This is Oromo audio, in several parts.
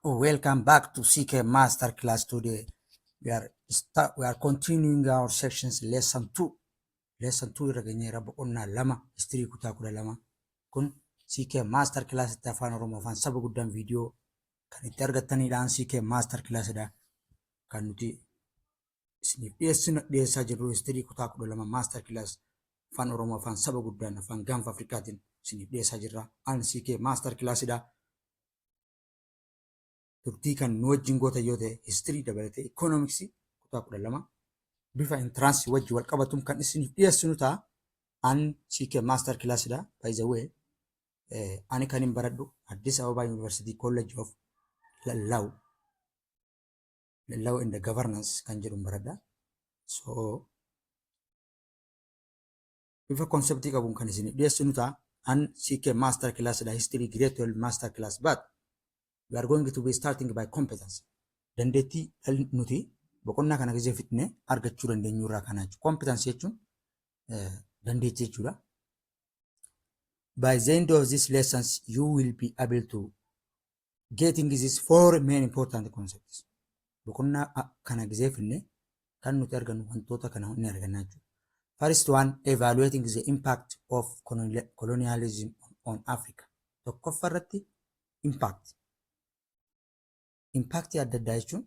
Welcome back to CK Masterclass today. We are continuing our sections lesson 2. Lesson 2 irra geenyeerra boqonnaa lama history kutaa 12 kun CK Masterclass itti afaan Oromoo afaan saba guddaan viidiyoo kan itti argattanidhaan CK Masterclass dha. Kan nuti isiniif dhiyeessaa jirru history kutaa 12 Masterclass afaan Oromoo afaan saba guddaan afaan gaanfa Afrikaatiin isiniif dhiyeessaa jirra. An CK Masterclass dha. Turtii kan nu wajjin goota yoo ta'e history dabalatee economics kutaa 12 bifa entrance wajji wal qabatuun kan isiniif dhiyeessinu ta'a. An CK Masterclass dha. By the way, ani kan hin baradhu Addis Ababa University College of Law and the Governance kan jedhu baradha. So bifa konseptii qabuun kan isiniif dhiyeessinu ta'a. An CK Masterclass dha. History Grade 12 Masterclass, but we are going to be starting by competence. Dandeettii nuti boqonnaa kana gisee fitne argachuu dandeenyu irraa kana jechuudha. Competence jechuun dandeettii jechuudha. By the end of these lessons, you will be able to getting these 4 main important concepts. Boqonnaa kana gisee fitne kan nuti argannu wantoota kana ni arganna jechuudha. First one, evaluating the impact of colonialism on Africa. Tokkoffaa irratti impact adda addaa jechuun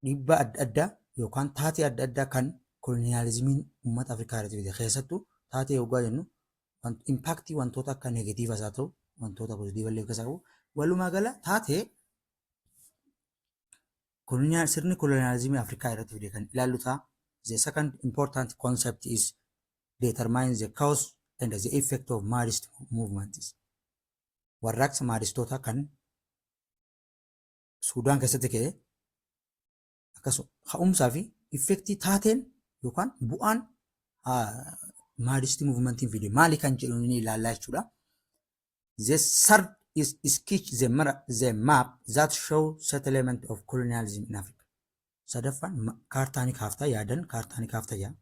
dhiibbaa adda addaa yookaan taatee adda addaa kan koloniyaalizimiin uummata Afrikaa irratti fide keessattuu taatee yoggaa jennu impact wantoota akka negatiivas haa ta'u wantoota positiiva illee keessaa qabu. Walumaa gala taatee sirni koloniyaalizimii Afrikaa irratti fide kan ilaallu ta'a. The second important concept is determine the cause and the effect of Mahdist movements. Warraaqsa Mahdistoota kan Suudaan keessatti ka'e akkasuma ka'umsaa fi effektii taateen yookaan bu'aan Mahdist movementiin fide maali kan jedhu ni ilaallaa jechuudha. The third is sketch the map that show settlement of colonialism in Africa. Sadaffaan kaartaa ni kaafta yaadan kaartaa ni kaafta yaa.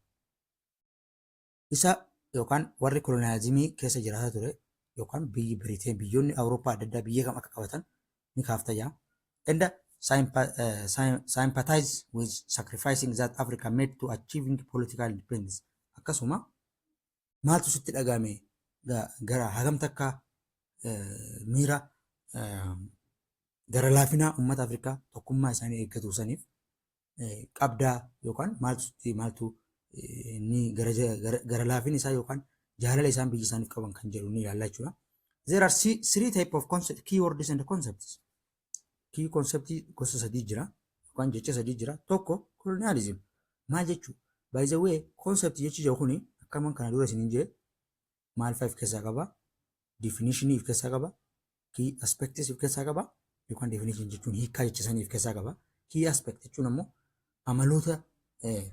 Isa yookaan warri kolonializimii keessa jiraataa ture yookaan biyyi Biriteen biyyoonni Awurooppaa adda addaa biyya kam akka qabatan ni kaafta yaa. And sympathize with sacrificing that Africa made to achieving political independence. Akkasuma maaltu sitti dhagahame gara hagam takka miira gara laafinaa uummata Afrikaa tokkummaa isaanii eeggatu saniif qabdaa yookaan maaltu ni gara laafina isaa yookaan jaalala isaan biyya isaaniif qaban kan jedhu ni ilaallaa jechuudha. There are 3 type of concept, keywords and concepts. Key concept gosa 3 jira yookaan jecha 3 jira. Tokko colonialism maal jechuudha. By the way, concept jechi jiru kuni akkaman kana dura isiniin jedhe maal fa'a of keessaa qaba, definition of keessaa qaba, key aspects of keessaa qaba yookaan definition jechuun hiikaa jecha sanii of keessaa qaba. Key aspect jechuun ammoo amaloota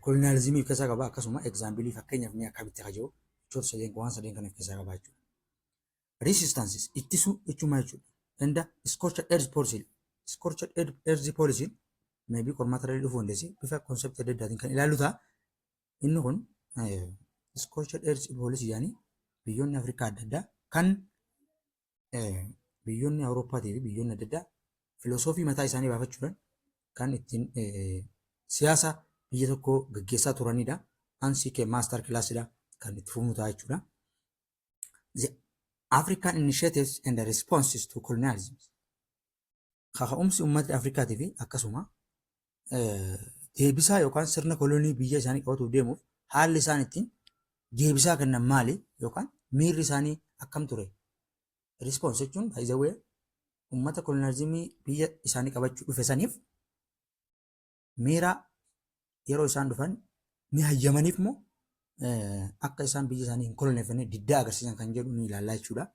colonialism of keessaa qaba. Akkasuma example fakkeenyaaf ni akkamitti hajoo jechoota sadeen waan sadeen kana of keessaa qaba jechuudha. Resistances ittisuu jechuun jechuudha. And scorched earth policy. Scorched earth policy maybe qormaata irra dhufu hundeessi bifa concept adda addaatiin kan ilaallu ta'a. Inni kun scorched earth policy yaani biyyoonni Afrikaa adda addaa kan biyyoonni Awurooppaatii fi biyyoonni adda addaa filosoofii mataa isaanii baafachuudhaan kan ittiin siyaasa biyya tokkoo gaggeessaa turanidha. An CK Masterclass dha kan itti fufnu ta'a jechuudha. The African initiatives and the responses to colonialism. Kaka'umsi uummata Afrikaatii fi akkasuma deebisaa yookaan sirna kolonii biyya isaanii qabatuuf deemuuf haalli isaan ittiin deebisaa kennan maali yookaan miirri isaanii akkam ture. Response jechuun by the way uummata kolonializimii biyya isaanii qabachuu dhufe saniif miira yeroo isaan dhufan ni hayyamaniif moo akka isaan biyya isaanii hin koloneeffanne diddaa agarsiisan kan jedhu ni ilaallaa jechuudha.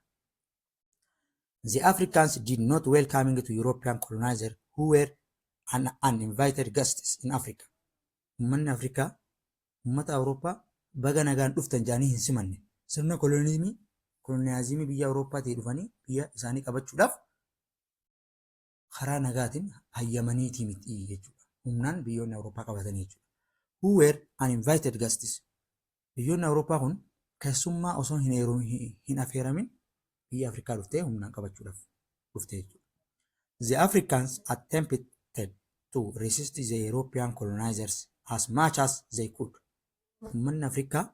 The Africans did not welcoming to European colonizers who were uninvited guests in Africa. Uummanni Afrikaa uummata Awurooppaa baga nagaan dhuftan jedhanii hin simanne. Sirna kolonializimii biyya Awurooppaatii dhufanii biyya isaanii qabachuudhaaf karaa nagaatiin hayyamaniitii miti jechuudha. Humnaan biyyoonni Awurooppaa qabatanii jechuudha. Who were uninvited guests. Biyyoonni Awurooppaa kun keessummaa osoo hin affeeramin biyya Afrikaa dhuftee humnaan qabachuudhaaf dhuftee jechuudha. The Africans attempted to resist the European colonizers as much as they could. Uummanni Afrikaa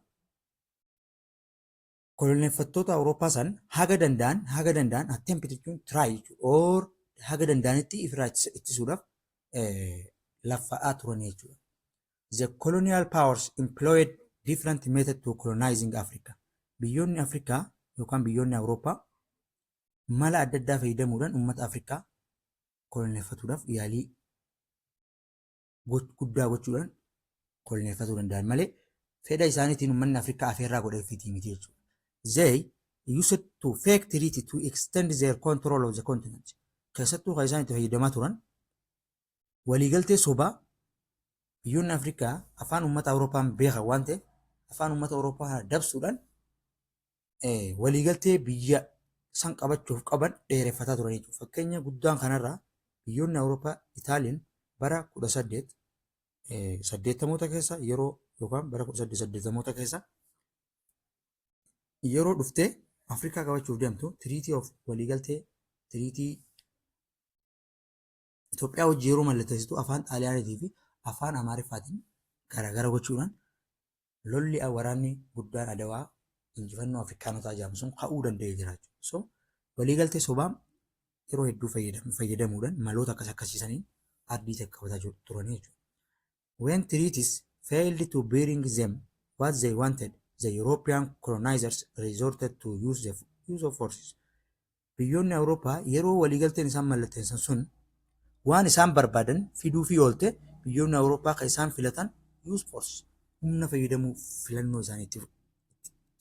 koloneeffattoota Awurooppaa san haga danda'an attempt jechuun try or haga danda'anitti ofirraa ittisuudhaaf laffa'aa turan jechuudha. The colonial powers employed different methods to colonizing Africa. Biyyoonni Afrikaa yookaan biyyoonni Awurooppaa mala adda addaa fayyadamuudhaan uummata Afrikaa koloneeffatuudhaaf yaalii guddaa gochuudhaan koloneeffatuu danda'an malee fedha isaaniitiin uummanni Afrikaa afeerraa godhafiitii miti jechuudha. They used to fake treaty to extend their control of the continent. Keessattuu kan isaan itti fayyadamaa turan waliigaltee sobaa biyyoonni Afrikaa afaan uummata Awurooppaan beekan waan ta'eef afaan uummata Awurooppaa dabsuudhaan waliigaltee biyya san qabachuuf qaban dheereffataa turan jechuudha. Fakkeenya guddaan kanarraa biyyoonni Awurooppaa Itaaliin bara 1880 keessa yeroo yookaan bara 1880 keessa yeroo dhuftee Afrikaa qabachuuf deemtu tiriitii of waliigaltee tiriitii Itoophiyaa wajjin yeroo mallatteessitu afaan Xaaliyaaniitii fi afaan Amaariffaatiin garaagara gochuudhaan lolli waraanni guddaan Adawaa injifannoo Afrikaanotaa jedhamu sun ka'uu danda'ee jira jechuudha. So waliigaltee sobaa yeroo hedduu fayyadamuudhaan maloota akkasiisaniin ardii takka qabataa turanii jechuudha. When treaties failed to bring them what they wanted, the European colonizers resorted to use of forces. Biyyoonni Awurooppaa yeroo waliigalteen isaan mallatteessan sun waan isaan barbaadan fiduu fi oolte biyyoonni Awurooppaa kan isaan filatan use force humna fayyadamuu filannoo isaaniitti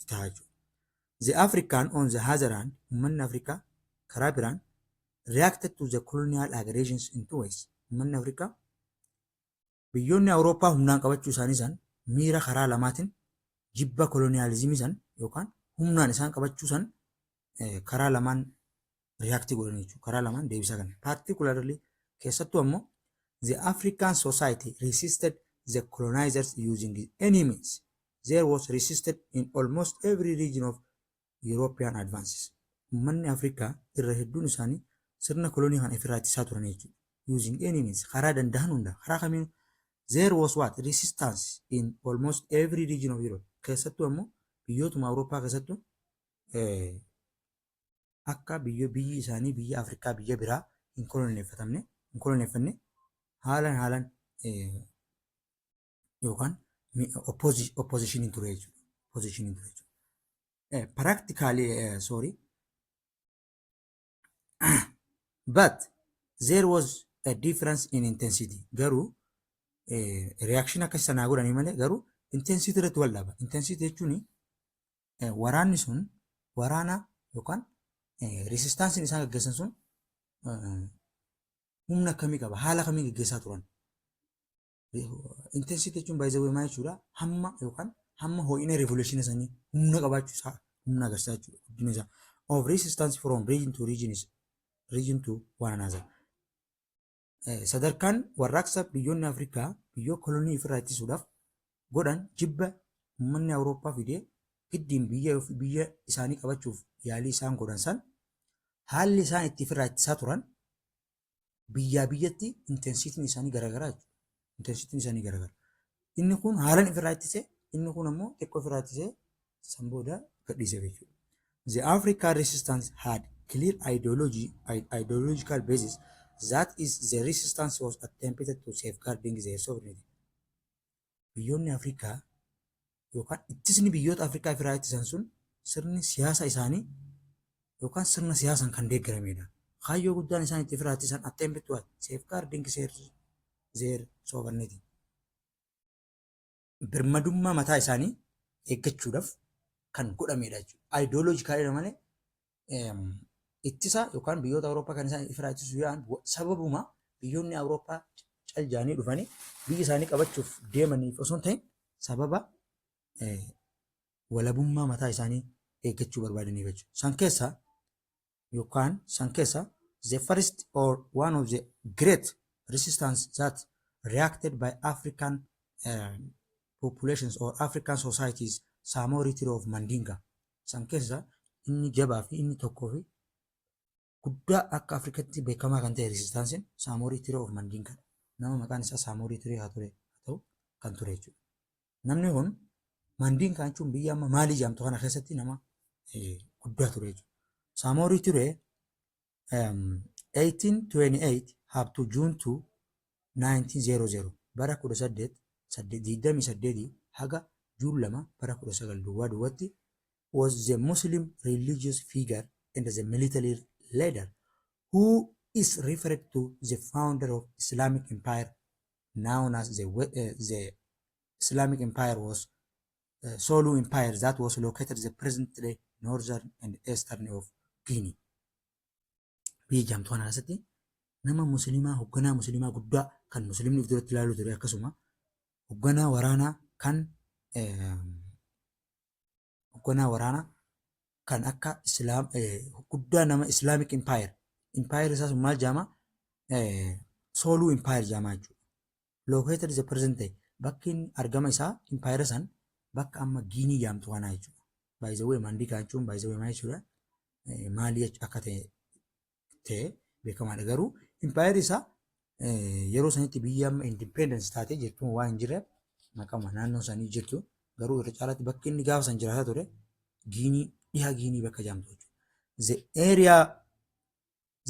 ta'a jechuudha. The African on the other hand, uummanni Afrikaa karaa biraan reacted to the colonial aggressions in two ways. Uummanni Afrikaa biyyoonni Awurooppaa humnaan qabachuu isaanii san miira karaa lamaatiin jibba koloniyaalizimii san yookaan humnaan isaan qabachuu san karaa lamaan reaaktii godhan jechuudha. Karaa lamaan deebisaa kan. Particularly keessattuu ammoo the African society resisted the colonizers using any means. There was resisted in almost every region of European advances. Uummanni Afrikaa irra hedduun isaanii sirna kolonii kan ofirraa ittisaa turan jechuudha. Using any means karaa danda'an hunda karaa kamiin there was what resistance in almost every region of Europe. Keessattuu ammoo biyyootuma Awurooppaa keessattuu akka biyyi isaanii biyya Afrikaa biyya biraa hin koloneeffanne haalan yookaan opposition ture jechuudha. Practically but there was a difference in intensity. Garuu reaction akkasii sanaa godhanii malee garuu intensity irratti wal dhaaba. Intensity jechuun waraanni sun waraana yookaan resistance isaan gaggeessan sun humna akkamii qaba haala kamii gaggeessaa turan. Intensity jechuun baay'ee maal jechuudha hamma ho'ina revolution isaanii humna qabaachuu isaa humna agarsiisaa jechuudha. Guddina isaa of resistance from region to one another. Sadarkaan warraaqsa biyyoonni Afrikaa biyyoo kolonii ofirraa ittisuudhaaf godhan jibba uummanni Awurooppaa fidee giddiin biyya isaanii qabachuuf yaalii isaan godhan san haalli isaan itti ofirraa ittisaa turan biyyaa biyyatti intensiitiin isaanii garaagaraa jechuudha. Inni kun haalan ofirraa ittisee inni kun ammoo xiqqoo ofirraa ittisee san booda gadhiisee jechuudha. The African resistance had clear ideological basis. That is, the resistance was attempted to safeguarding their sovereignty. Biyyoonni Afrikaa yookaan ittisni biyyoota Afrikaa ofirraa ittisan sun sirni siyaasa isaanii yookaan sirna siyaasaan kan deeggaramedha. Kaayyoo guddaan isaan itti ofirraa ittisan attempted to safeguarding their sovereignty. Birmadummaa mataa isaanii eeggachuudhaaf kan godhamedha jechuudha. Ideologically malee ittisa yookaan biyyoota Awurooppaa kan isaan ofirraa ittisuu yaa'an sababuma biyyoonni Awurooppaa caljaanii dhufanii biyya isaanii qabachuuf deemaniif osoo hin ta'in sababa walabummaa mataa isaanii eeggachuu barbaadaniif jechuudha. San keessa the first or one of the great resistance that reacted by African populations or African societies Samori Tiro of Mandinga. San keessa inni jabaa fi inni tokkoo fi guddaa akka Afrikatti beekamaa kan ta'e Resistaansiin Saamorii Tiree of Mandiinka nama maqaan isaa Saamorii Tiree haa ta'u kan ture jechuudha. Namni kun Mandiinka jechuun biyya amma Maalii jedhamtu kana keessatti nama guddaa ture jechuudha. Saamorii Tiree 1828 up to June 2 1900 bara 1828 haga Juun 2 bara 1900 was the Muslim religious figure and the military leader who is referred to the founder of Islamic Empire known as the Islamic Empire was Solu Empire that was located in the present day northern and eastern of Guinea. Biyya jamtu kana keessatti nama musliimaa hoogganaa musliimaa guddaa kan musliimni of duratti ilaaluu ture akkasuma hoogganaa waraanaa kan akka guddaa nama Islamic Empire isaa sun maal jedhama Solu Empire jedhama jechuudha. Located is the present day bakki argama isaa Empire san bakka amma Guinea jedhamtu kana jechuudha. By the way Mandiinka jechuun by the way maal jechuudha Maalii akka ta'e beekamaadha. Garuu Empire isaa yeroo sanitti biyya amma independence taatee jirtu waan hin jirreef maqama naannoo sanii jirtu. Garuu irra caalaatti bakki inni gaafa san jiraataa ture Guinea dhiha Guinea bakka jedhamtu jechuudha.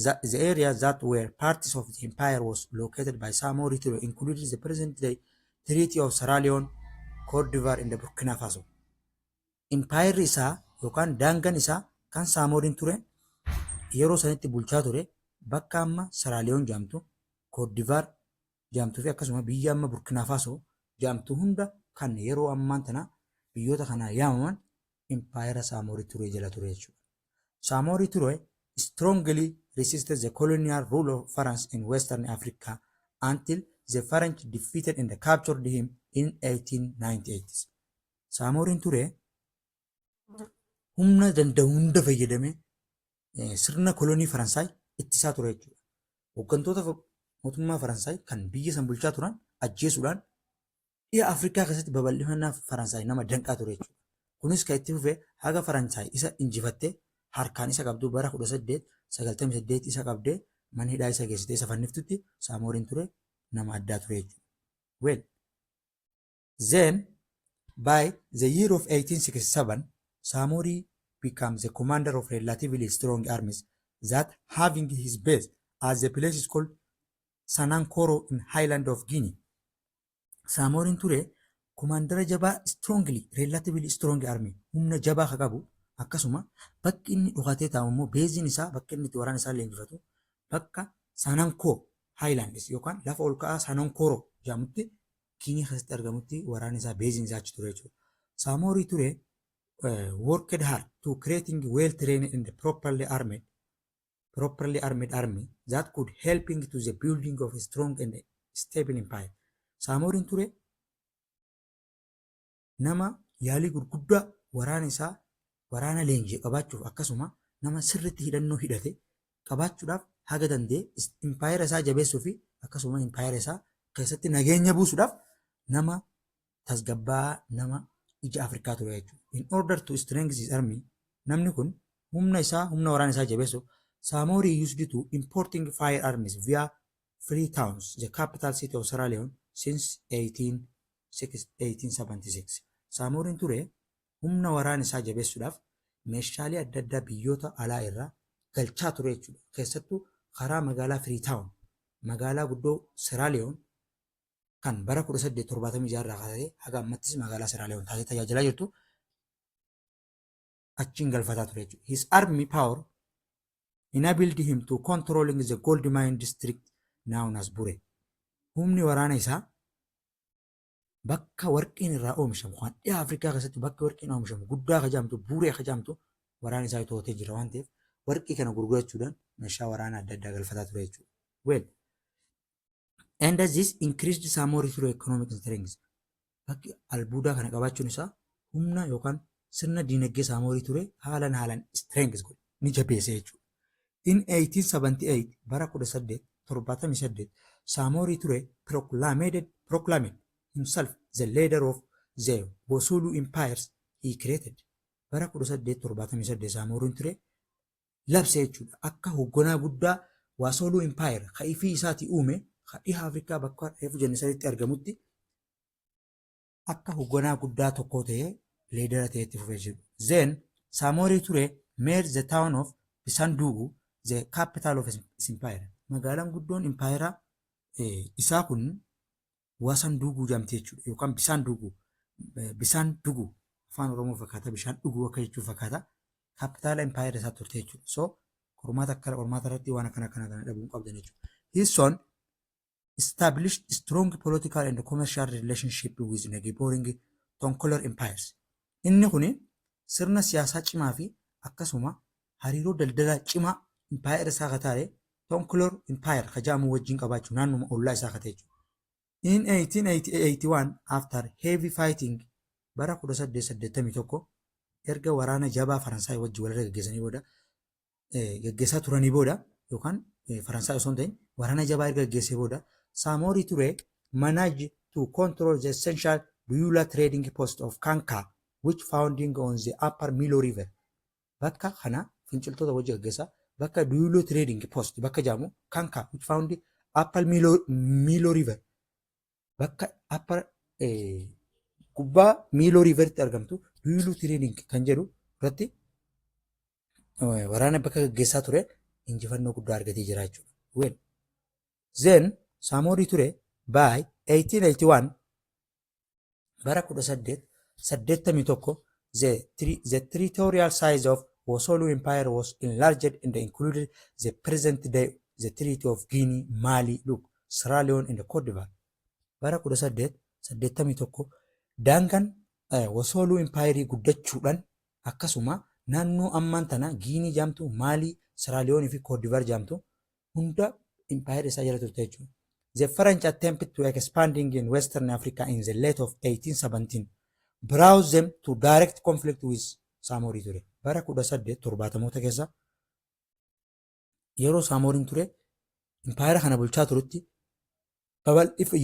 The area that were parts of the empire was located by Samori Touré included the present day Treaty of Sierra Leone, Cote d'Ivoire and Burkina Faso. Empire isaa yookaan daangaan isaa kan Samoriin ture yeroo sanitti bulchaa ture bakka amma Sierra Leone jedhamtu, Cote d'Ivoire jedhamtuu fi akkasuma biyya amma Burkina Faso jedhamtu hunda kan yeroo ammaan tana biyyoota kanaa yaamaman Empire Samori Touré jala ture jechuudha. Samori Touré strongly resisted the colonial rule of France in Western Africa until the French defeated and captured him in 1898. Samori Touré humna danda'u hunda fayyadamee sirna kolonii Faransaay ittisaa ture jechuudha. Hooggantoota mootummaa Faransaay kan biyya san bulchaa turan ajjeesuudhaan dhiha Afrikaa keessatti babal'ifannaa Faransaay nama danqaa ture jechuudha. Kunis kan itti fufee haga Faransaay isa injifattee harkaan isa qabdu bara 1898 isa qabdee mana hidhaa isa geessitee isa fanniftutti Samoriin Touré nama addaa ture jechuudha. Well, then by the year of 1867 Samori becomes the commander of relatively strong armies that having his base as the place is called Sanankoro in highland of Guinea. Samoriin Touré commander jabaa relatively strong army humna jabaa ka qabu akkasuma bakki inni dhukatee taa'u immoo beeziin isaa bakki inni itti waraana isaa leenjifatu bakka Sanankoo highlands yookaan lafa ol ka'aa Sanankoro jedhamutti Guinea keessatti argamutti waraana isaa beeziin isaa achi ture jechuudha. Samori Touré worked hard to creating well-trained and properly armed army that could helping to the building of a strong and stable empire. Samoriin Touré nama yaalii gurguddaa waraana leenjii qabaachuuf akkasuma nama sirriitti hidhannoo hidhate qabaachuudhaaf haga danda'e empire isaa jabeessuu fi akkasuma empire isaa keessatti nageenya buusuudhaaf nama tasgabbaa'aa nama ija Afrikaa ture jechuudha. In order to strengthen his army, namni kun humna waraana isaa jabeessuuf Samori used to importing firearms via Freetowns, the capital city of Sierra Leone, since 1876. Samoriin Touré humna waraana isaa jabeessuudhaaf meeshaalee adda addaa biyyoota alaa irraa galchaa ture jechuudha. Keessattuu karaa magaalaa Freetown, magaalaa guddoo Sierra Leone kan bara 1876 irraa kaasee haga ammattis magaalaa Sierra Leone taatee tajaajilaa jirtu achiin galfataa ture jechuudha. His army power enabled him to controlling the gold mine district known as Bure. Humni waraana isaa bakka warqiin irraa oomishamu kan dhiha Afrikaa keessatti bakka warqiin oomishamu guddaa kajaamtu Bure kajaamtu waraana isaa to'atee jira waan ta'eef warqii kana gurgurachuudhaan meeshaa waraanaa adda addaa galfataa ture jechuudha. Well, and this increased Samori Touré economic strength. Bakki albuudaa kana qabaachuun isaa humna yookaan sirna diinagdee Samori Touré haalaan strength godhe ni jabeesse jechuudha. In 1878 bara 1878 Samori Touré proclaimed himself the leader of the Bosulu empires he created. Bara 1878 Samori Touré labse jechuudha. Akka hoogganaa guddaa Wasoluu Empire kan ifii isaatii uume kan dhiha Afrikaa bakka reefu jenne sanitti argamutti akka hoogganaa guddaa tokko ta'ee leedera ta'etti fufee jiru. Then Samori Ture made the town of Bisandugu the capital of his empire. Magaalaan guddoon empire isaa kun Wasandugu jedhamti jechuudha yookaan Bisandugu afaan Oromoo fakkaata bishaan dhuguu akka jechuu fakkaata. Capital empire isaa turte jechuudha. So qormaata irratti waan kana dhabuu qabdan jechuudha. His son established strong political and commercial relationship with neighboring Tonkolor empires. Inni kuni sirna siyaasaa cimaa fi akkasuma hariiroo daldalaa cimaa empire isaa kataare Tonkolor empire kajaamu wajjin qabaachuu naannuma ollaa isaa katee jechuudha. In 1881 after heavy fighting bara 1881 erga waraana jabaa Faransaay wajjin walirra gaggeessaa turanii booda yookaan Faransaay osoo hin ta'in waraana jabaa erga gaggeessee booda Samori Ture managed to control the essential Duyula trading post of Kanka which founding on the upper Milo river. Bakka kana finciltoota wajjin gaggeessaa bakka Duyulo trading post bakka jaamu Kanka which found upper Milo river. Bakka upper gubbaa Milo river argamtu Duyulu trading kan jedhu irratti waraana bakka gaggeessaa ture injifannoo guddaa argatee jira jechuudha. Well, then Samori Ture by 1881 bara 1881 the territorial size of Wasolu Empire was enlarged and included the present day the Treaty of Guinea, Mali, look, Sierra Leone and Cote d'Ivoire. Bara 1881 daangaan Wasolu Empire guddachuudhaan akkasuma naannoo ammaan tana Guinea jaamtu, Mali, Sierra Leone fi Cote d'Ivoire jaamtu hunda empire isaa jala turte jechuudha. The French attempted to expanding in Western Africa in the late of 1817 brought them to direct conflict with Samori Ture. Bara 1870 keessa yeroo Samori Ture empire kana bulchaa turutti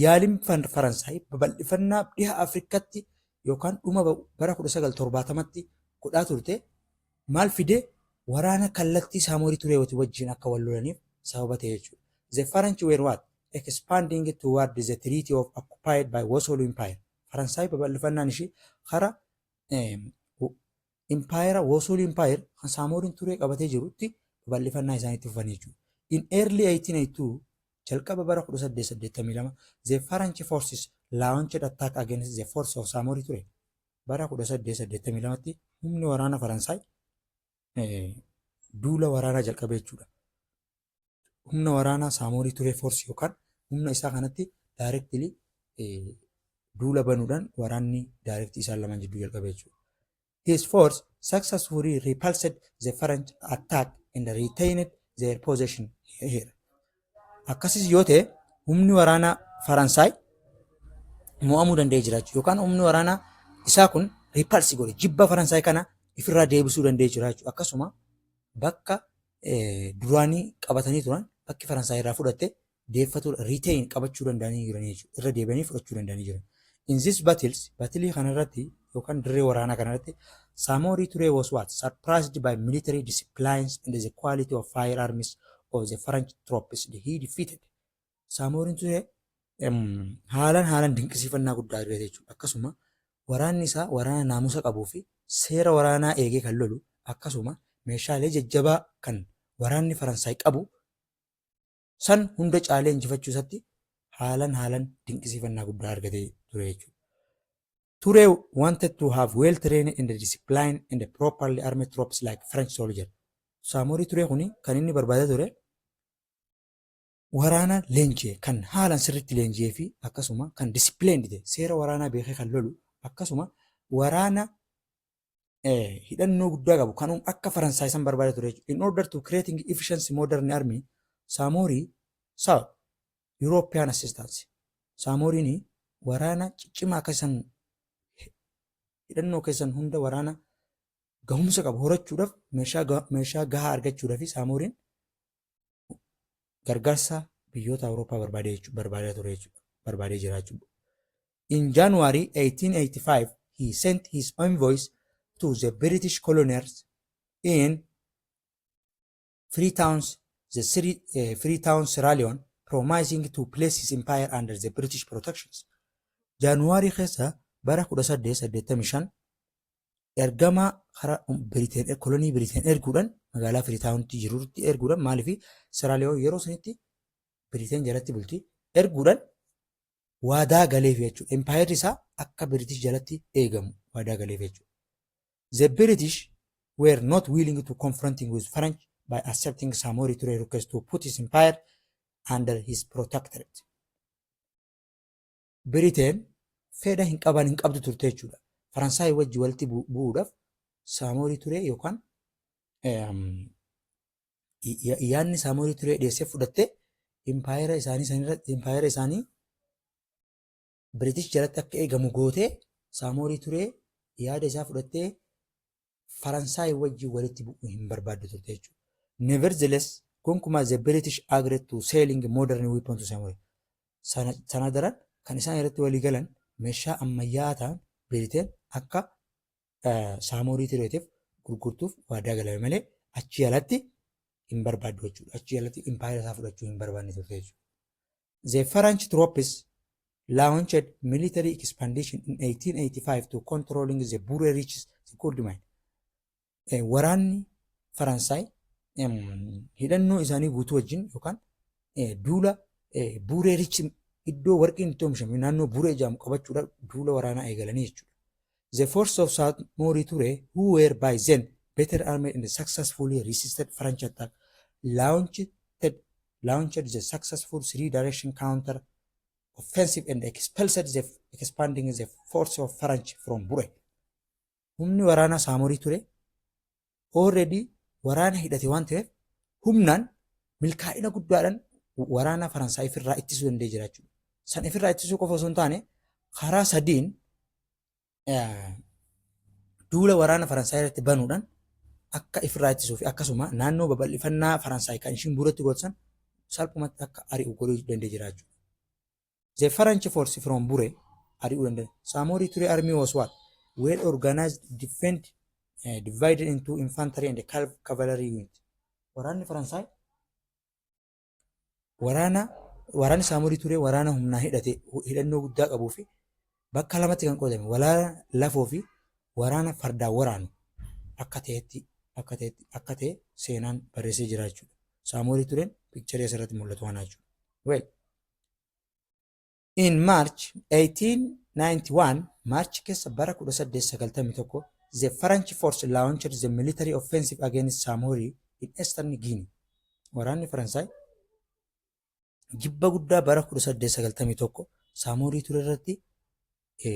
yaaliin Faransaay babal'ifannaa dhiha Afrikaatti yookaan dhuma bara 1970tti godhaa turte maal fide waraana kallattii Samori Ture wajjin akka wal lolaniif sababa ta'e jechuudha. The French were what? Expanding toward the treaty of occupied by Wasolu Empire. Faransaay babal'ifannaan ishii kara empire Wasolu Empire kan Samori Ture qabatee jirutti babal'ifannaa isaaniitti fufanii jechuudha. In early 1882 jalqaba bara 1882 the French forces launched attack against the force of Samori Ture. Bara 1882tti humni waraana Faransaay duula waraanaa jalqabee jechuudha. Humna waraanaa Samori Ture force yookaan humna isaa kanatti directly duula banuudhaan waraanni direct isaan lamaan jidduu jalqabee jechuudha. His force successfully repulsed the French attack and retained their possession here. Akkasis yoo ta'e humni waraanaa Faransaay mo'amuu danda'ee jira yookaan humni waraanaa isaa kun repulse godhe jibba Faransaay kana ifirraa deebisuu danda'ee jira jechuudha. Akkasuma bakka duraanii qabatanii turan bakki Faransaay irraa fudhatte deeffatu retain qabachuu danda'anii jiran jechuudha. Irra deebi'anii fudhachuu danda'anii jiran. In this battles, battlii kanarratti yookaan dirree waraanaa kanarratti Samori Ture was what? Surprised by military disciplines and the quality of firearms of the French troops he defeated. Samori Ture haalan dinqisiifannaa guddaa argate jechuudha. Akkasuma waraanni isaa waraana naamusa qabuu fi seera waraanaa eegee kan lolu akkasuma meeshaalee jajjabaa kan waraanni Faransaay qabu san hunda caalee injifachuu isaatti haalan dinqisiifannaa guddaa argatee ture jechuudha. Ture wanted to have well trained and disciplined and properly armed troops like French soldiers. Samori Ture kuni kan inni barbaade ture waraana leenjii kan haalan sirriitti leenjii fi akkasuma kan disciplined ta'e seera waraanaa beekee kan lolu akkasuma waraana hidhannoo guddaa qabu kan akka Faransaay san barbaade ture. In order to creating efficient modern army, Samori sought European assistance. Samoriin waraana ciccimaa akka san hidhannoo keessan hunda waraana gahumsa qabu horachuudhaaf meeshaa gahaa argachuudhaaf Samoriin gargaarsa biyyoota Awurooppaa barbaadee jira jechuudha. In January 1885, he sent his envoys to the British colonials in free towns, free towns Sierra Leone, promising to place his empire under the British protections. Jaanuwaarii keessa bara 1885 ergama karaa Biriteen kolonii Biriteen erguudhaan magaalaa Freetown'tti jirutti erguudhaan maaliif Sierra Leone yeroo sanitti Biriteen jalatti bulti erguudhaan waadaa galeef jechuudha. Empire isaa akka British jalatti eegamu waadaa galeef jechuudha. The British were not willing to confronting with French by accepting Samori Touré request to put his empire under his protectorate. Britain fedha hin qabdu turte jechuudha. Faransaay wajji walitti bu'uudhaaf Samori Touré yookaan yaadni Samori Touré dhiyeessee fudhattee empire isaanii British jalatti akka eegamu gootee Samori Touré yaada isaa fudhattee Faransaay wajji walitti bu'uu hin barbaaddu turte jechuudha. Nevertheless, gonkumaa the British agreed to selling modern weapons to Samori. Sana daran kan isaan irratti walii galan meeshaa ammayyaa ta'an Britain akka Samori Touréetiif gurgurtuuf waadaa galame malee achi alatti hin barbaaddu jechuudha. Achi alatti empire isaa fudhachuu hin barbaanne turte jechuudha. The French troops launched military expansion in 1885 to controlling the Bure Reaches, the gold mine. Waraanni Faransaay hidhannoo isaanii guutuu wajjin yookaan duula Bure Reach iddoo warqiin itti oomishame naannoo Bure jedhamu qabachuudhaaf duula waraanaa eegalanii jechuudha. The force of Samori Touré, who were by then better armed and successfully resisted French attack, launched the successful three-direction counter offensive and expanding the force of French from Bure. Humni waraana Samori Touré already waraana hidhate waan ta'eef humnaan milkaa'ina guddaadhaan waraana Faransaay ofirraa ittisuu danda'ee jira jechuudha. San ofirraa ittisuu qofa osoo hin taane karaa sadiin duula waraana Faransaay irratti banuudhaan akka ofirraa ittisuu fi akkasuma naannoo babal'ifannaa Faransaay kan ishiin Buretti godhan salphumatti akka ari'u godhuu danda'ee jira jechuudha. The French force from Bure ari'uu danda'e. Samori Touré army was what? Well organized, divided into infantry and cavalry unit. Waraanni Faransaay waraanni Samori Touré waraana humnaa hidhannoo guddaa qabuu fi bakka lamatti kan qoodame waraana lafoo fi waraana fardaan waraanu akka ta'e seenaan barreessee jira jechuudha. Samori Tourén piikcharii asirratti mul'atu waan jechuudha. Well, in March 1891, March keessa bara 1891, the French force launched the military offensive against Samori in Eastern Guinea. Waraanni Faransaay jibba guddaa bara 1891 Samori Touré irratti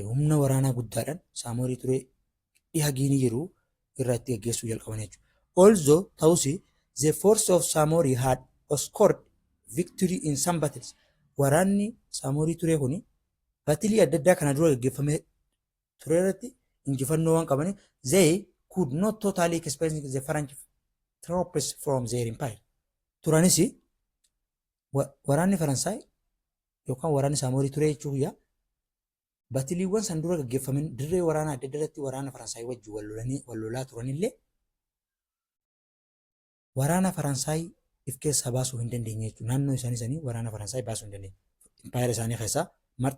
humna waraanaa guddaadhaan Samori Touré dhiha Guinea jiru irratti gaggeessuu jalqaban jechuudha. Also, ta'us the force of Samori had scored victory in some battles. Waraanni Samori Touré kuni batilii adda addaa kana dura gaggeeffame ture irratti injifannoo waan qabaniif they could not totally expel the French troops from their empire. Turanis waraanni Faransaay yookaan waraanni Samori Touré jechuudha batiliiwwan san dura gaggeeffaman dirree waraanaa adda addaatti waraana Faransaay wajji wal lolaa turanillee waraana Faransaay if keessaa baasuu hin dandeenye jechuudha. Naannoo isaanii waraana Faransaay baasuu hin dandeenye. Empire isaanii keessaa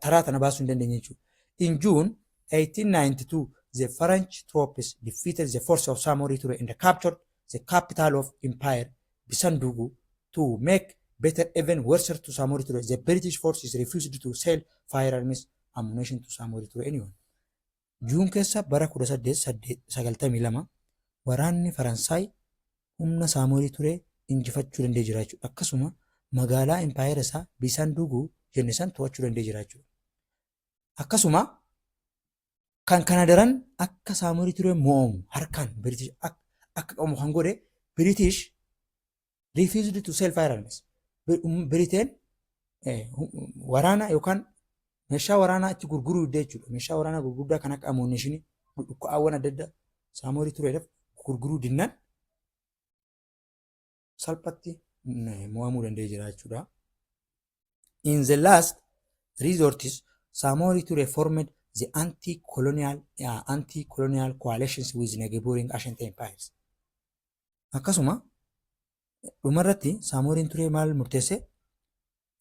taraa tana baasuu hin dandeenye jechuudha. In June 1892, the French troops defeated the force of Samori Touré and captured the capital of empire, Bisandugu, to make better even worse to Samori Touré. The British forces refused to sell firearms ammunition to Samori Touré anyone. June keessa bara 1892 waraanni Faransaay humna Samori Touré injifachuu danda'ee jira jechuudha. Akkasuma magaalaa empire isaa Bisandugu jenne san to'achuu danda'ee jira jechuudha. Akkasuma kan kana daran akka Samori Touré mo'amu harkaan British akka qabu kan godhe British refused to sell firearms. Britain waraana yookaan meeshaa waraanaa itti gurguruu didee jechuudha. Meeshaa waraanaa gurguddaa kan akka ammunition dhukku'aawwan adda addaa Samori Touréedhaaf gurguruu dinnaan salphatti mo'amuu danda'ee jira jechuudha. In the last resort, Samori Touré formed the anti-colonial coalitions with neighboring Ashanti empires. Akkasuma dhumarratti Saamooriin Turee maal murteesse?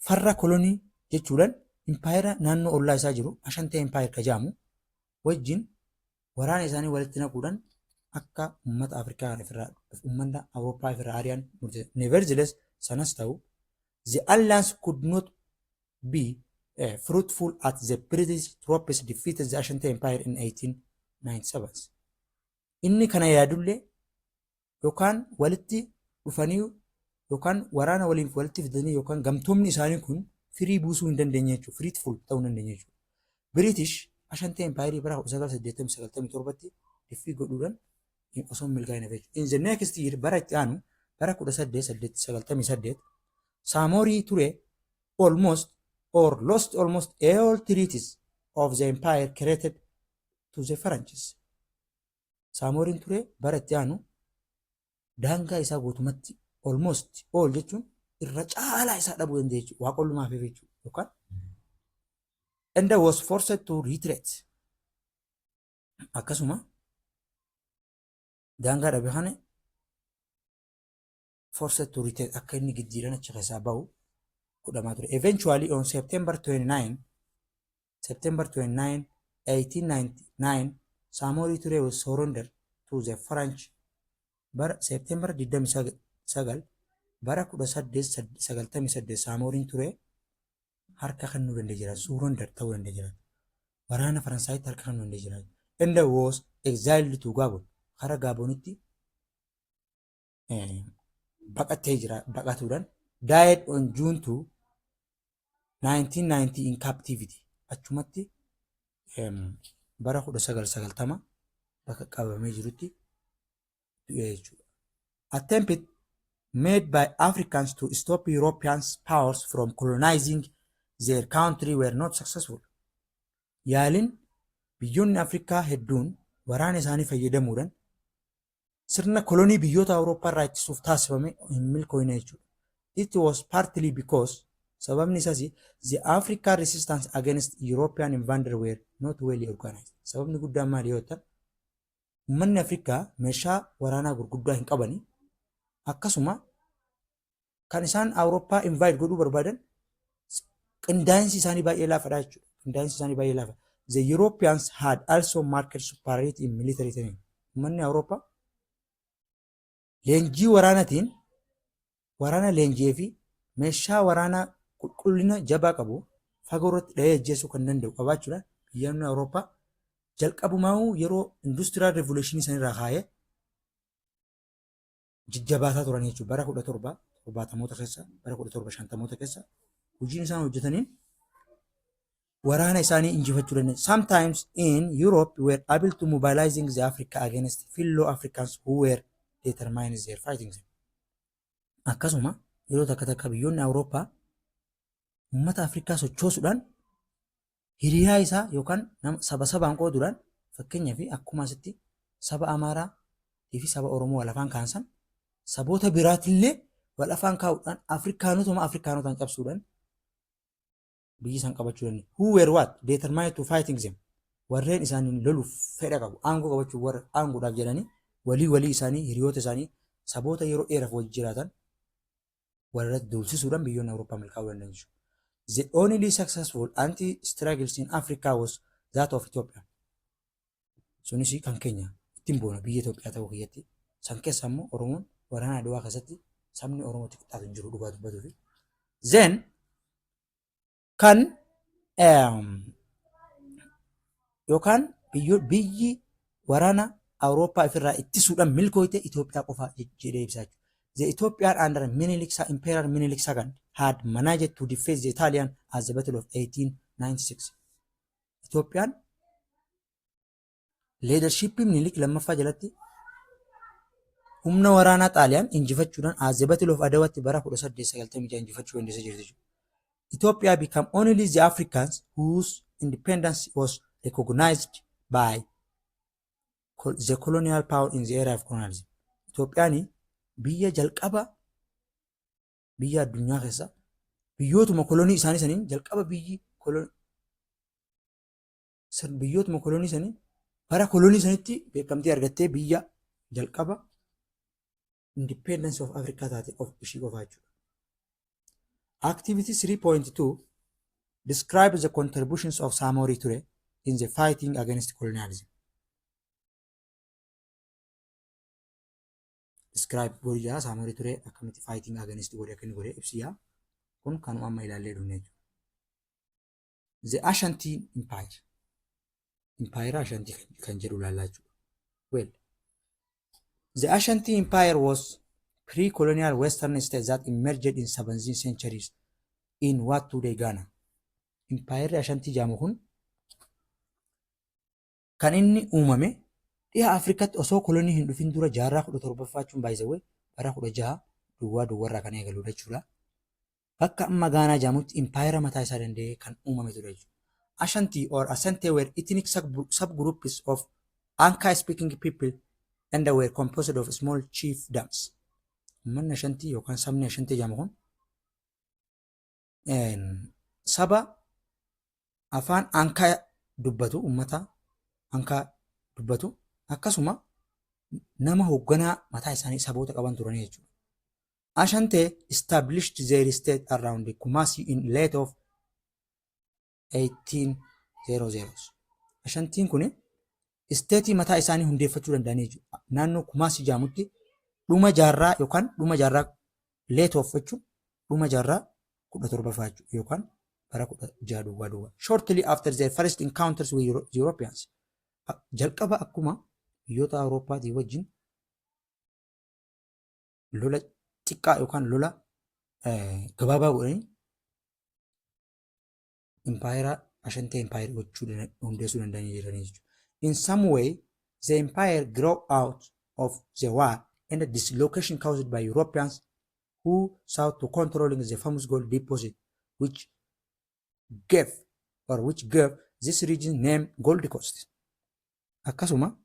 Farra kolonii jechuudhaan impaayera naannoo ollaa isaa jiru Ashantee Impaayir ka jedhamu wajjin waraana isaanii walitti naquudhaan akka uummata Afrikaa kan ofirraa uummata Awurooppaa ofirraa ari'an murteesse. Nevertheless sanas ta'u the alliance could not be fruitful at the British troops defeated the Ashantee Empire in 1897. Inni kana yaadullee yookaan walitti dhufanii yookaan waraana waliin walitti fidanii yookaan gamtoomni isaanii kun firii buusuu hin dandeenye jechuudha. Fruitful ta'uu hin dandeenye jechuudha. British Ashantee Empire bara 1997tti defii godhuudhaan osoo milkaa'ina fe'u. In the next year bara itti aanu bara 1898 Saamorii Turee almost or lost almost all treaties of the empire created to the French. Saamooriin Turee bara itti aanu daangaa isaa guutumatti almost all jechuun irra caalaa isaa dhabuu danda'e jechuudha. Waaqollumaa fi jechuudha yookaan and was forced to retreat. Akkasuma daangaa dhabe kana forced to retreat akka inni giddiidhaan achi keessaa bahu godhamaa ture. Eventually on September 29, 1899, Saamorii Turee was surrendered to the French. Bara September 29 bara 1898 Saamoriin Turee harka kennuu danda'e jira. Surrender ta'uu danda'e jira. Waraana Faransaayiti harka kennuu danda'e jira. And was exiled to Gabon. Hara Gabonitti baqatee jira. Baqatuudhaan died on June 2, 1990 in captivity. Achumatti bara 1990 bakka qabamee jirutti attempt made by Africans to stop European powers from colonizing their country were not successful. Yaalin biyyoonni Afrikaa hedduun waraana isaanii fayyadamuudhaan sirna kolonii biyyoota Awurooppaa irraa ittisuuf taasifame hin milkoofne jechuudha. It was partly because sababni isaas the African resistance against European invaders were not well organized. Sababni guddaan maali yoo ta'u uummanni Afrikaa meeshaa waraanaa gurguddaa hin qabani. Akkasuma kan isaan Awurooppaa invade godhuu barbaadan qindaa'insi isaanii baay'ee laafadha jechuudha. Qindaa'insi isaanii baay'ee laafa. The Europeans had also marked superiority in military training. Uummanni Awurooppaa leenjii waraanaatiin waraana leenjii fi meeshaa waraanaa qulqullina jabaa qabu fagoo irratti dhahee ajjeesuu kan danda'u qabaachuudhaan biyyoonni Awurooppaa jalqabumaa yeroo industiriyaal revolutionii sanirraa kaa'ee jajjabaataa turan jechuudha. Bara 1770 keessa bara 1750 keessa hojiin isaan hojjetaniin waraana isaanii injifachuu danda'an. Sometimes in Europe were able to mobilizing the Africa against fellow Africans who were determined their fighting. Akkasuma yeroo takka takka biyyoonni Awurooppaa uummata Afrikaa sochoosuudhaan hiriyaa isaa yookaan saba sabaan qooduudhaan fakkeenyaaf akkuma asitti saba Amaaraa fi saba Oromoo wal afaan kaansan saboota biraatillee wal afaan kaa'uudhaan Afrikaanotaan cabsuudhaan biyyi isaan qabachuu danda'u. Who were what? Determined to fighting them. Warreen isaaniin loluuf fedha qabu. Aangoo qabachuu warra aangoodhaaf jedhanii walii isaanii hiriyoota isaanii saboota yeroo dheeraaf wajji jiraatan warra duulsisuudhaan biyyoonni Awurooppaa milkaa'uu danda'an jechuudha. The only successful anti-struggles in Africa was that of Ethiopia. Sunis kan keenya ittiin boona biyya Itoophiyaa ta'uu kiyyatti. San keessa immoo Oromoon waraana Adwaa keessatti sabni Oromootti qixxaatu jiru dhugaa dubbatuu fi then kan yookaan biyyi waraana Awurooppaa ofirraa ittisuudhaan milkooyte Itoophiyaa qofaa jedhee ibsaa jechuudha. The Ethiopian under Emperor Minilik II had managed to defeat the Italian at the Battle of 1896. Itoophiyaan leadership Minilik lammaffaa jalatti humna waraanaa Xaaliyaan injifachuudhaan at the Battle of Adawatti bara 1896 injifachuu dandeessee jirti jechuudha. Ethiopia became only the Africans whose independence was recognized by the colonial power in the era of colonialism. Itoophiyaan biyya jalqaba biyya addunyaa keessa biyyootuma kolonii isaanii saniin jalqaba biyyootuma kolonii sanii bara kolonii sanitti beekamtii argattee biyya jalqaba independence of Africa taate of ishii qofaa jechuudha. Activity 3.2 describes the contributions of Samori Ture in the fighting against colonialism. Describe guyyaa Samori Ture akkamitti fighting against godhe ibsiyaa kun kanuma amma ilaallee dhufne jechuudha. The Ashanti Empire. Empire Ashanti kan jedhu ilaallaa jechuudha. Well, the Ashanti Empire was pre-colonial Western state that emerged in 17th centuries in what today Ghana. Empire Ashanti jedhamu kun kan inni uumame dhiha Afrikaatti osoo kolonii hin dhufin dura jaarraa 17ffaachuun baay'isawee bara 16 duwwarraa kan eegaludha jechuudha. Bakka amma Gaanaa jedhamutti empire mataa isaa danda'ee kan uumame ture jechuudha. Ashanti or Asante were ethnic subgroups of Anka-speaking people and they were composed of small chiefdoms. Uummanni Ashanti yookaan sabni Ashanti jedhamu kun saba afaan Ankaa dubbatu, uummata Ankaa dubbatu akkasuma nama hoogganaa mataa isaanii saboota qaban turanii jechuudha. Ashante established their state around the Kumasi in late of 1800s. Ashantiin kun isteetii mataa isaanii hundeeffachuu danda'anii jechuudha. Naannoo Kumasi jedhamutti dhuma jaarraa yookaan dhuma jaarraa late of jechuun dhuma jaarraa 17ffaa jechuudha yookaan bara 16 shortly after their first encounters with Europeans. Jalqaba akkuma biyyoota Awurooppaatii wajjin lola xiqqaa yookaan lola gabaabaa godhanii empire Ashante empire gochuu hundeessuu danda'anii jiranii jechuudha. In some way, the empire grew out of the war and the dislocation caused by Europeans who sought to controlling the famous gold deposit, which gave this region name Gold Coast. Akkasuma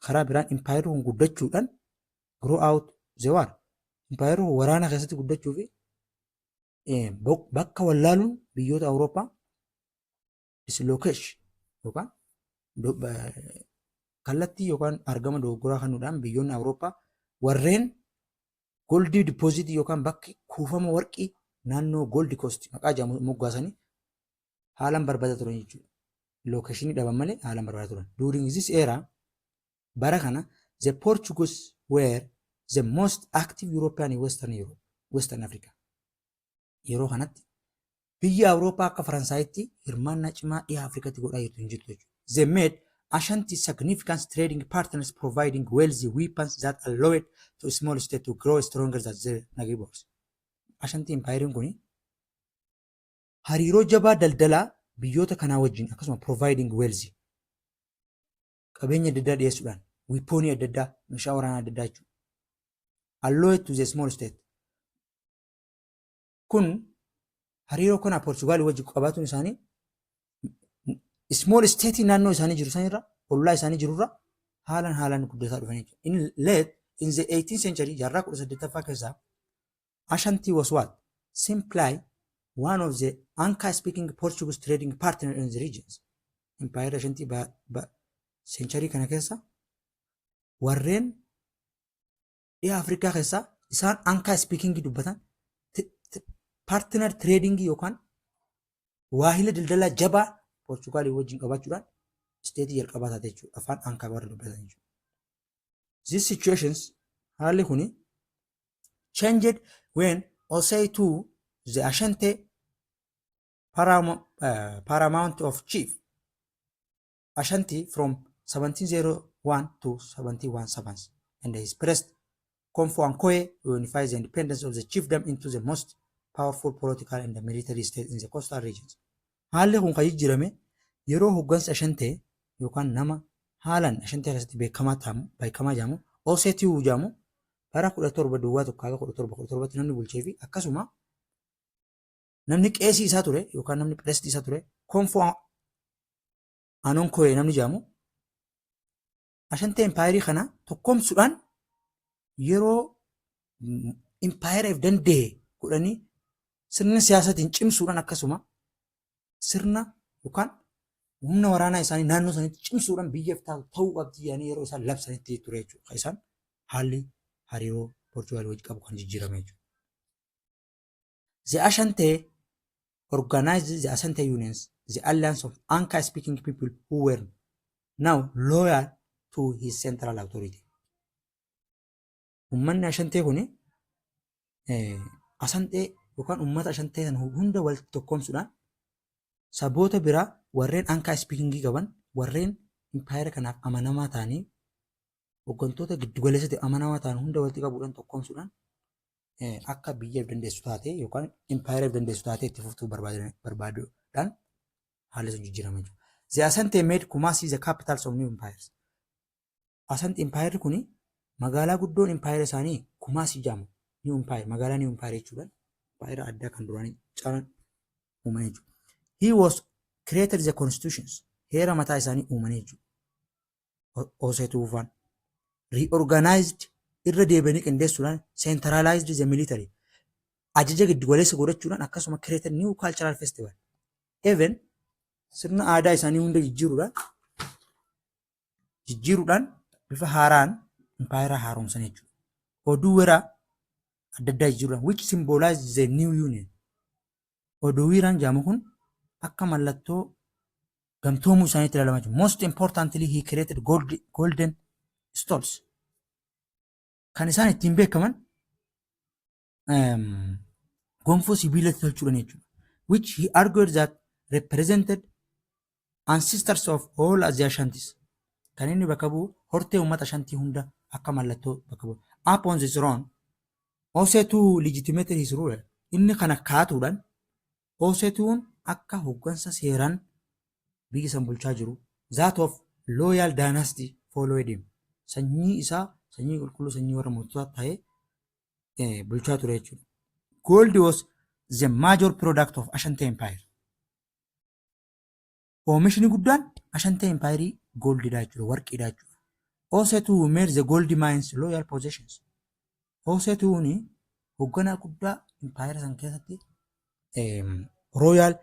karaa biraan empire kun guddachuudhaan grow out the war. Empire waraana keessatti guddachuu fi bakka wallaaluun biyyoota Awurooppaa dislocation yookaan kallattii yookaan argama dogoggoraa kennuudhaan biyyoonni Awurooppaa warreen goldii dippoozitii yookaan bakki kuufama warqii naannoo Gold Coast maqaa jedhamu moggaasanii haalaan barbaadaa turan jechuudha. Lookeshinii dhaban malee haalaan barbaadaa turan. During this era bara kana the Portuguese were the most active European in Western Africa. Yeroo kanatti biyya Awurooppaa akka Faransaayitti hirmaannaa cimaa dhiha Afrikaatti godhaa jirtu jechuudha. They made Ashanti significant trading partners providing wealthy weapons that allowed to small state to grow stronger than their neighbors. Ashanti empire kun hariiroo jabaa daldalaa biyyoota kanaa wajjin akkasuma providing wealthy qabeenya adda addaa dhiyeessuudhaan weaponii adda addaa meeshaa waraanaa adda addaa jechuudha. Allowed to the small state kun hariiroo kana Portugal wajjin qabaatuun isaanii small state naannoo isaanii jiru sanirra ollaa isaanii jirurra haalaan guddataa dhufanii jechuudha. In the 18th century jaarraa 18ffaa keessaa Ashanti was what? Simply one of the Anka-speaking Portuguese trading partners in the regions. Empire Ashanti century kana keessa warreen dhiha Afrikaa keessaa isaan Anka-speaking dubbatan partner trading yookaan waahila daldalaa jabaa Portugal wajjin qabaachuudhaan isteetii jalqabaa taate jechuudha. Afaan Ankaa warra dubbatan jechuudha. These situations haalli kuni changed when Osei to the Ashanti paramount of chief Ashanti from 1701 to 1717 and his priest Komfo Ankoe unifies the independence of the chiefdom into the most powerful political and military state in the coastal regions. Haalli kun kan jijjiirame yeroo hoggansa Ashantee yookaan nama haalaan Ashantee keessatti beekamaa jedhamu Oseetii jedhamu bara 17 duwwaa tokko haga 17 namni bulchee fi akkasuma namni qeesii isaa ture yookaan namni pireestii isaa ture Komfo Anonkoe namni jedhamu Ashantee empaayirii kana tokkoomsuudhaan yeroo empaayireef danda'e godhanii sirna siyaasaatiin cimsuudhaan akkasuma sirna yookaan humna waraanaa isaanii naannoo sanitti cimsuudhaan biyyaaf ta'uu qabdi jedhanii yeroo isaan labsanitti ture jechuudha. Isaan haalli hariiroo Portugal wajji qabu kan jijjiirame jechuudha. The Ashanti organized the Ashanti Unions, the alliance of Anka-speaking people who were now loyal to his central authority. Uummanni Ashantee kuni Ashantee yookaan uummata Ashantee sana hunda walitti tokkoomsuudhaan saboota biraa warreen Anka-speaking qaban warreen impaayera kanaaf amanamaa ta'anii hooggantoota giddugaleessa ta'e amanamaa ta'an hunda walitti qabuudhaan tokkoomsuudhaan akka biyyaaf dandeessu taate yookaan impaayeraaf dandeessu taate itti fuftuu barbaaduudhaan haalli sun jijjiirama jechuudha. The Asante made Kumasi the capitals of new empires. Asante impaayerri kuni magaalaa guddoon impaayera isaanii Kumasi jedhamu new empire magaalaa new empire jechuudha. Impaayera addaa kan duraanii caalan uumanii jechuudha. He was created the constitutions heera mataa isaanii uumanii jechuudha. Oseetu ufaan reorganized irra deebi'anii qindeessuudhaan centralized the military ajaja giddugaleessa godhachuudhaan akkasuma created new cultural festival even sirna aadaa isaanii hunda jijjiiruudhaan bifa haaraan impaayera haaromsan jechuudha. Oduu weeraa adda addaa jijjiiruudhaan which symbolized the new union. Oduu weeraan jedhamu kun akka mallattoo gamtoomuu isaaniitti ilaalama jechuudha. Most importantly he created golden stalls. Kan isaan ittiin beekaman gonfoo sibiilatti tolchuudhaan jechuudha. Which he argued that represented ancestors of all the Ashantis. Kan inni bakka bu'u hortee uummata Ashantii hunda akka mallattoo bakka bu'u. Upon the throne, Oseetu legitimated his rule. Inni kana kaatuudhaan Oseetuun akka hooggansa seeraan biyya san bulchaa jiru. That of loyal dynasty followed him. Sanyii isaa sanyii qulqulluu sanyii warra moototaa ta'ee bulchaa ture jechuudha. Gold was the major product of Ashanti Empire. Oomishni guddaan Ashanti Empire goldidha jechuudha, warqiidha jechuudha. Oseetu made the gold mines loyal possessions. Oseetuun hoogganaa guddaa empire san keessatti royal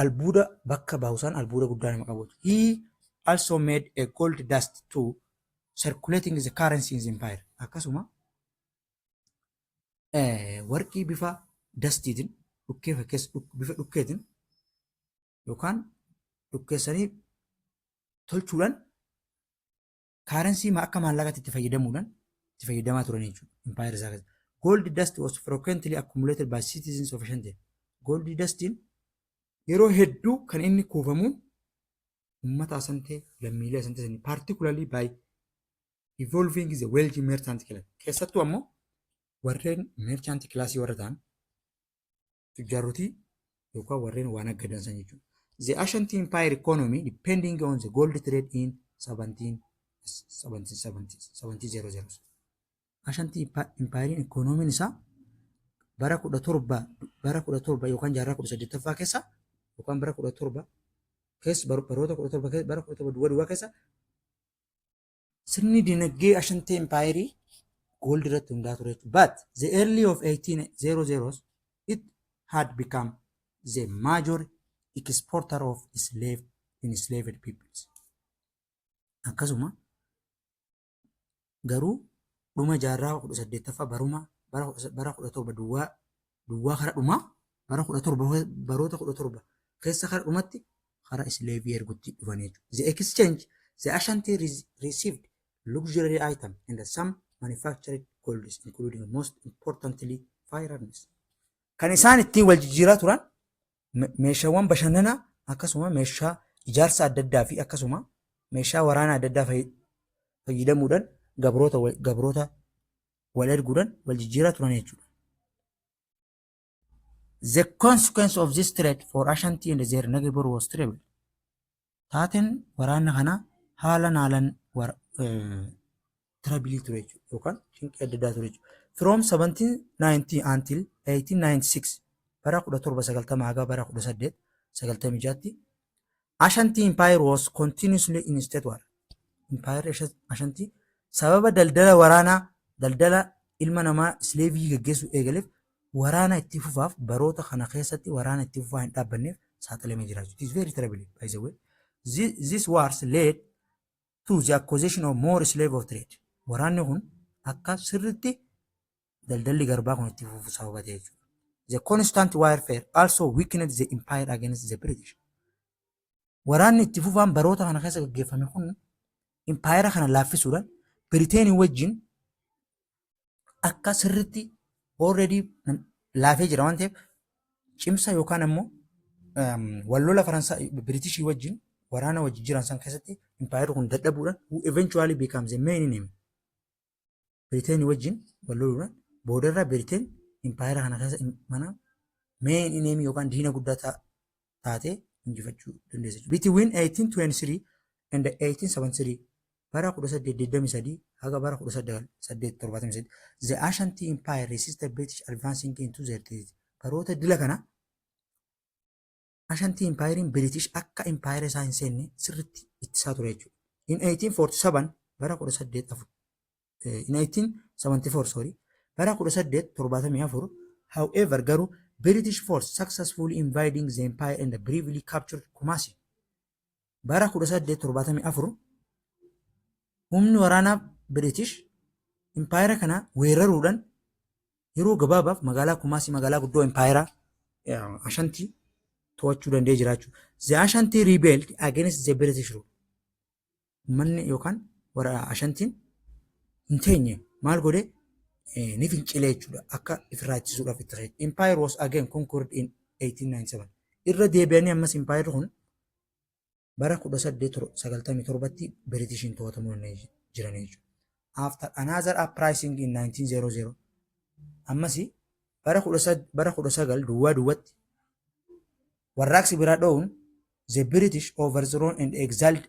albuuda bakka bahusan albuuda guddaa nama qabu. He also made a gold dust too, circulating the currency in the empire. Akkasuma warqii bifa dastiitiin bifa dhukkeetiin yookaan dhukkeessanii tolchuudhaan currency akka maallaqaatti itti fayyadamaa turan jechuudha. Empire isaa keessatti. Gold dust was frequently accumulated by citizens of Ashanti. Gold dustiin yeroo hedduu kan inni kuufamu uummata Asantee lammiilee Asantee sanii particularly by evolving the wealthy merchant class. Keessattuu ammoo warreen merchant class warra ta'an tujjaarotii yookaan warreen waan aggadan san jechuudha. The Ashanti Empire economy depending on the gold trade in 1700s. Ashanti Empire economy isaa bara 17 yookaan jaarraa 18ffaa keessa yookaan bara 17 keessa baroota 17 keessa bara 17 keessa sirni dinagdee Ashanti Empire gold irratti hundaa ture. But the early of 1800s it had become the major exporter of enslaved peoples. Akkasuma garuu dhuma jaarraa 18ffaa bara 17 duwwaa kara dhumaa bara 17 baroota 17 keessa kara dhumatti kara slavery ergutti dhufanii jechuudha. The exchange the Ashanti received luxury item and some manufactured goods including most importantly firearms. Kan isaan ittiin wal jijjiiraa turan meeshaawwan bashannanaa akkasuma meeshaa ijaarsa adda addaa fi akkasuma meeshaa waraanaa adda addaa fayyadamuudhaan gabroota wal erguudhaan wal jijjiiraa turan jechuudha. The consequence of this trade for Ashanti and their neighbor was terrible. Taateen waraana kana haalan terrible ture jechuudha yookaan shinqii adda addaa ture jechuudha. From 1790 until 1896 bara 1790 haga bara 1896tti Ashanti Empire was continuously in state war. Empire Ashanti sababa daldala waraanaa daldala ilma namaa slavery geggeessuu eegaleef waraana itti fufaaf baroota kana keessatti waraana itti fufaa hin dhaabbanneef saaxilamee jira. It is very terrible by the way. This wars led to the acquisition of more slave of trade. Waraanni kun akka sirriitti daldalli garbaa kun itti fufuu sababa ta'e jechuudha. The constant warfare also weakened the empire against the British. Waraanni itti fufaan baroota kana keessa gaggeeffame kun impaayera kana laaffisuudhaan Biriteenii wajjin akka sirriitti already laafee jira waan ta'eef cimsa yookaan ammoo wallola Faransaay Biritishii wajjin waraana wajjin jiran san keessatti impaayerri kun dadhabuudhaan who eventually becomes the main enemy. Biriteenii wajjin walloluudhaan boodarra Biriteen impaayera kana keessa mana main enemy yookaan diina guddaa taatee injifachuu dandeessa. Between 1823 and 1873 bara 1823 haga bara 1878 the Ashanti Empire resisted British advancing into their territory. Baroota dila kana Ashanti Empire British akka empire isaa hin seenne sirriitti ittisaa ture jechuudha. In 1847 bara 1874 sorry bara 1874 however garuu British force successfully invading the empire and briefly captured Kumasi. Bara 1874 humni waraanaa British empire kana weeraruudhaan yeroo gabaabaaf magaalaa Kumasi magaalaa guddoo empire Ashanti to'achuu danda'ee jiraachuu. The Ashanti rebelled against the British rule. Manni yookaan waraana Ashantiin hin teenye maal godhe ni fincilee jechuudha akka ifirraa ittisuudhaaf itti fayyadu. Empire was again conquered in 1897. Irra deebi'anii ammas empire kun bara 1897tti Britishiin to'atamuu jiran jechuudha. After another uprising in 1900 ammasi bara 19 duwwaatti warraaqsi biraa dha'uun the British overthrown and exiled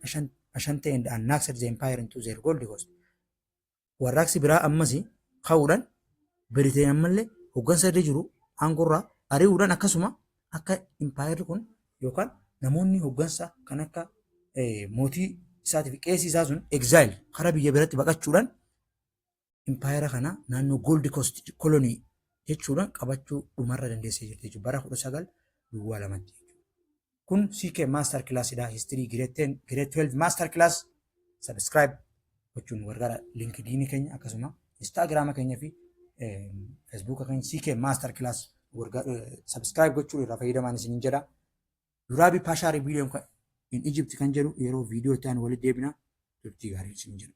Ashanti and annexed the empire into their Gold Coast. Warraaqsi biraa ammasi ka'uudhaan Biriteen ammallee hoggansa irra jiru aangorraa ari'uudhaan akkasuma akka empire kun yookaan namoonni hoggansa kan akka mootii isaatiif qeesii isaa sun exile karaa biyya biraatti baqachuudhaan empire kana naannoo Gold Coast colony jechuudhaan qabachuu dhumarra dandeessee jirti jechuudha. Bara 1902 kun CK Master Class dha. History Grade 12 Master Class subscribe gochuun gargaara. LinkedIn keenya akkasuma Instagram keenya fi Facebook keenya CK Master Class subscribe gochuun irraa fayyadamaan isin jedha. Duraabi Paashaari viidiyoon in Egypt kan jedhu yeroo viidiyoo ta'an walitti deebina turtii gaarii isin jedha.